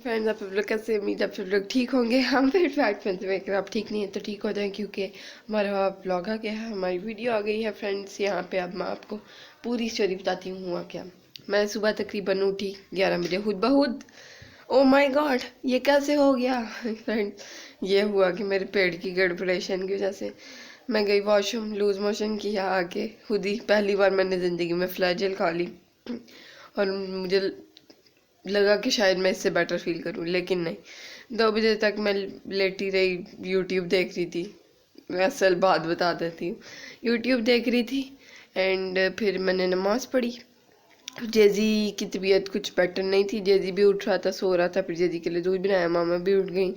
Friends, आप लोग कैसे? उम्मीद आप सब लोग ठीक होंगे। हम फिर फैक्ट फ्रेंड्स में अगर आप ठीक नहीं है तो ठीक हो जाए, क्योंकि हमारा ब्लॉग आ गया है, हमारी वीडियो आ गई है फ्रेंड्स। यहाँ पे अब मैं आपको पूरी स्टोरी बताती हूँ हुआ क्या। मैं सुबह तकरीबन उठी 11 बजे खुद बहुद। ओ माय गॉड, ये कैसे हो गया? फ्रेंड्स, ये हुआ कि मेरे पेट की गड़बड़ेशन की वजह से मैं गई वॉशरूम, लूज मोशन किया आके खुद ही। पहली बार मैंने ज़िंदगी में फ्लैजल खा ली और मुझे लगा कि शायद मैं इससे बेटर फील करूं, लेकिन नहीं। 2 बजे तक मैं लेटी रही, यूट्यूब देख रही थी। मैं असल बात बता देती हूँ, यूट्यूब देख रही थी एंड फिर मैंने नमाज़ पढ़ी। जेजी की तबीयत कुछ बेटर नहीं थी, जेजी भी उठ रहा था, सो रहा था। फिर जेजी के लिए दूध बनाया, मामा भी उठ गई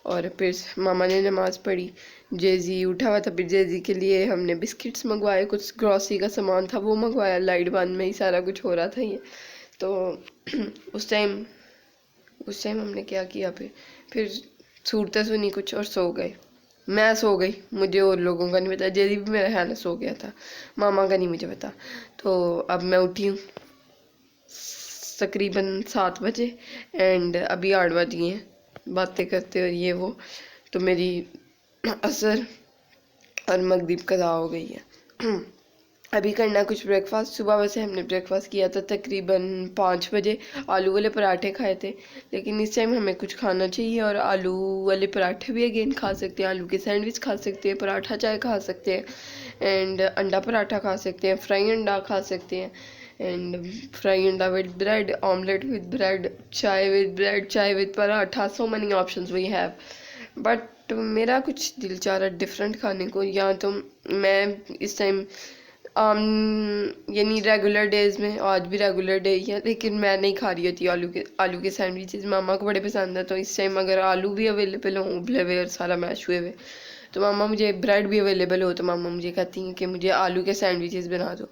और फिर मामा ने नमाज़ पढ़ी। जेजी उठा हुआ था, फिर जेजी के लिए हमने बिस्किट्स मंगवाए, कुछ ग्रॉसरी का सामान था वो मंगवाया। लाइट बंद में ही सारा कुछ हो रहा था ये तो। उस टाइम हमने क्या किया, फिर सूरतें सुनी कुछ और सो गए। मैं सो गई, मुझे और लोगों का नहीं पता। जेदी भी मेरा ख्याल है सो गया था, मामा का नहीं मुझे पता। तो अब मैं उठी हूँ तकरीबन 7 बजे एंड अभी 8 बज गए हैं बातें करते और ये वो। तो मेरी असर और मगरिब कज़ा हो गई है। अभी करना कुछ ब्रेकफास्ट। सुबह वैसे हमने ब्रेकफास्ट किया था तकरीबन 5 बजे। आलू वाले पराठे खाए थे, लेकिन इस टाइम हमें कुछ खाना चाहिए और आलू वाले पराठे भी अगेन खा सकते हैं, आलू के सैंडविच खा सकते हैं, पराठा चाय खा सकते हैं एंड अंडा पराठा खा सकते हैं, फ्राई अंडा खा सकते हैं एंड फ्राई अंडा with bread, omelette with bread, चाय विद ब्रेड, चाय विद पराठा। So many options we have, but मेरा कुछ दिल चाह रहा डिफरेंट खाने को। या तो मैं इस टाइम यानी रेगुलर डेज में, आज भी रेगुलर डे ही है, लेकिन मैं नहीं खा रही होती आलू के सैंडविचेस। मामा को बड़े पसंद है, तो इस टाइम अगर आलू भी अवेलेबल हो, उबले हुए और सारा मैश हुए हुए, तो मामा मुझे ब्रेड भी अवेलेबल हो तो मामा मुझे कहती हैं कि मुझे आलू के सैंडविचेस बना दो।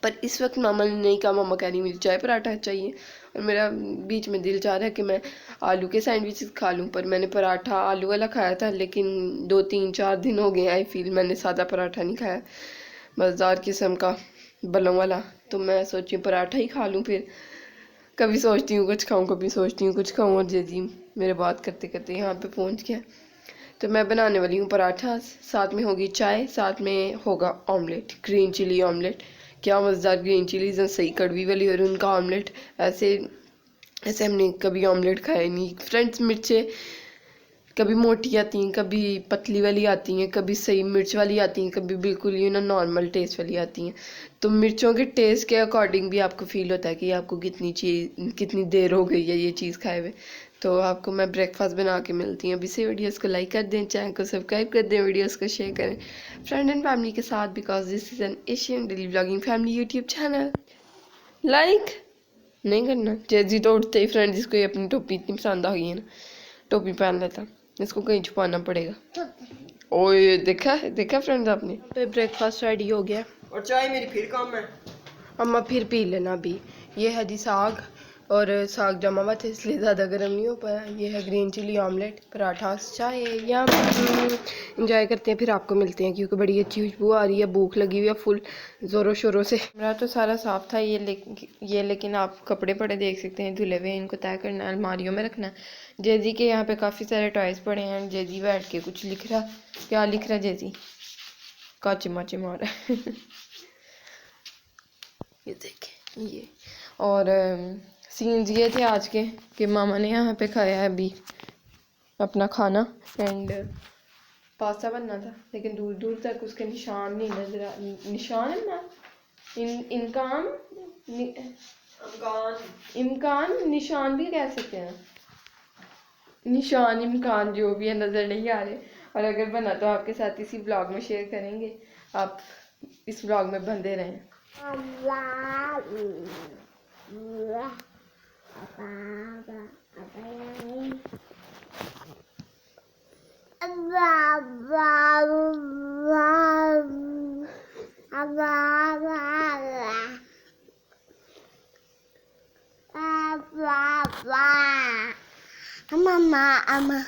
पर इस वक्त मामा ने नहीं कहा, मामा कह रही मुझे चाय पराठा चाहिए और मेरा बीच में दिल चाह रहा है कि मैं आलू के सैंडविचेस खा लूँ। पर मैंने पराठा आलू वाला खाया था, लेकिन 2 3 4 दिन हो गए आई फील मैंने सादा पराठा नहीं खाया, मज़ेदार किस्म का बलों वाला। तो मैं सोची पराठा ही खा लूँ फिर। कभी सोचती हूँ कुछ खाऊँ, कभी सोचती हूँ कुछ खाऊँ, और जेजी मेरे बात करते करते यहाँ पे पहुँच गया। तो मैं बनाने वाली हूँ पराठा, साथ में होगी चाय, साथ में होगा ऑमलेट, ग्रीन चिली ऑमलेट। क्या मज़ेदार ग्रीन चिलीज हैं, सही कड़वी वाली, और उनका ऑमलेट ऐसे ऐसे हमने कभी ऑमलेट खाया नहीं फ्रेंड्स। मिर्चें कभी मोटी आती हैं, कभी पतली वाली आती हैं, कभी सही मिर्च वाली आती हैं, कभी बिल्कुल नॉर्मल टेस्ट वाली आती हैं। तो मिर्चों के टेस्ट के अकॉर्डिंग भी आपको फील होता है कि आपको कितनी देर हो गई है ये चीज़ खाए हुए। तो आपको मैं ब्रेकफास्ट बना के मिलती हूँ। अभी से वीडियोस को लाइक कर दें, चैनल को सब्सक्राइब कर दें, वीडियोस को शेयर करें फ्रेंड एंड फैमिली के साथ, because this is an Asian daily blogging family YouTube channel. Like नहीं करना। जेजी तो उठते ही फ्रेंड, जिसको ये अपनी टोपी इतनी पसंद आ गई है ना, टोपी पहन लेता, इसको कहीं छुपाना पड़ेगा। ओए देखा देखा फ्रेंड्स आपने, तो ब्रेकफास्ट रेडी हो गया और चाय मेरी फिर काम है। अम्मा फिर पी लेना अभी। ये है जी साग, और साग जमा हुआ था इसलिए ज़्यादा गर्म नहीं हो पाया। ये है ग्रीन चिली ऑमलेट, पराठा, चाय। या इंजॉय करते हैं, फिर आपको मिलते हैं, क्योंकि बड़ी अच्छी खुशबू आ रही है, भूख लगी हुई है फुल ज़ोरों शोरों से। मेरा तो सारा साफ़ था ये लेकिन आप कपड़े पड़े देख सकते हैं धुले हुए, इनको तय करना है, अलमारियों में रखना है। जेजी के यहाँ पे काफ़ी सारे टॉयज़ पड़े हैं, जेजी बैठ के कुछ लिख रहा। क्या लिख रहा जेजी? काचे माचे मार ये देखें ये। और सीन्स ये थे आज के कि मामा ने यहाँ पे खाया है अभी अपना खाना एंड पास्ता बनना था, लेकिन दूर दूर तक उसके निशान नहीं नजर आ। निशान है ना, इनकान इमकान निशान भी कह सकते हैं, निशान इमकान जो भी है नज़र नहीं आ रहे। और अगर बना तो आपके साथ इसी ब्लॉग में शेयर करेंगे, आप इस ब्लॉग में बंधे रहें। Mama,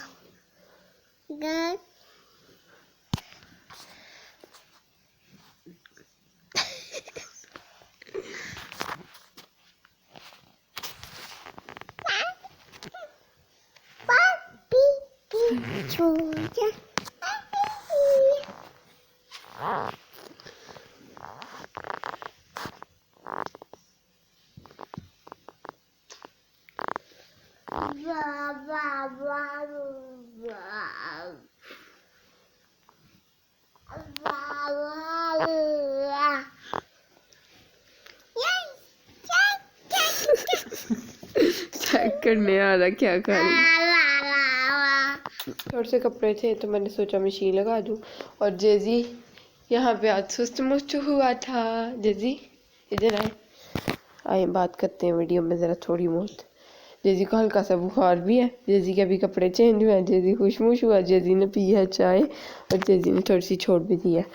चेक करने आ रहा क्या खा रही। थोड़े से कपड़े थे तो मैंने सोचा मशीन लगा दूं। और जेजी यहाँ पे आज सुस्त मुस्त हुआ था। जेजी इधर आए बात करते हैं वीडियो में ज़रा थोड़ी बहुत। जेजी को हल्का सा बुखार भी है। जेजी के अभी कपड़े चेंज हुए हैं। जेजी खुशमुश हुआ। जेजी ने पी है चाय और जेजी ने थोड़ी सी छोड़ भी दी है।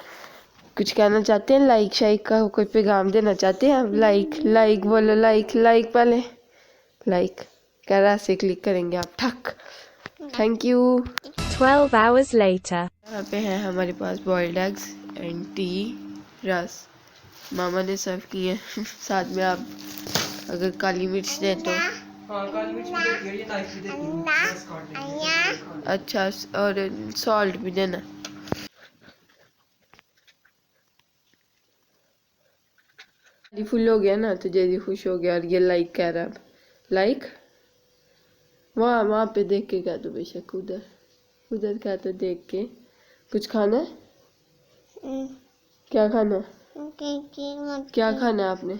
कुछ कहना चाहते हैं? लाइक शाइक का कोई पैगाम देना चाहते हैं आप? लाइक बोलो, लाइक पहले लाइक करा से क्लिक करेंगे आप ठक। Thank you. 12 hours later. यहाँ पे है हमारे पास बॉइल्ड एग्स एंड टी रस मामा ने सर्व किए हैं। साथ में आप अगर काली मिर्च दें तो हाँ काली मिर्च भी देती है, ये नाइफ भी देती है, बस काट देती है। अच्छा, और सॉल्ट भी देना। जल्दी फुल हो गया ना तो जल्दी खुश हो गया। और ये लाइक कह रहा है। लाइक वहाँ पे देख के कह दो बेशक। उधर क्या तो देख के। कुछ खाना है? क्या खाना है? क्या खाना है आपने?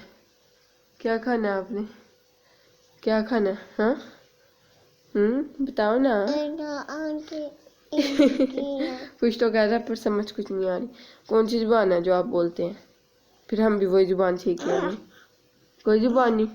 क्या खाना है आपने? क्या खाना है? हाँ बताओ ना। कुछ तो कह रहा है पर समझ कुछ नहीं आ रही। कौन सी जुबान है जो आप बोलते हैं? फिर हम भी वही जुबान सीख लेंगे। कोई जुबान नहीं।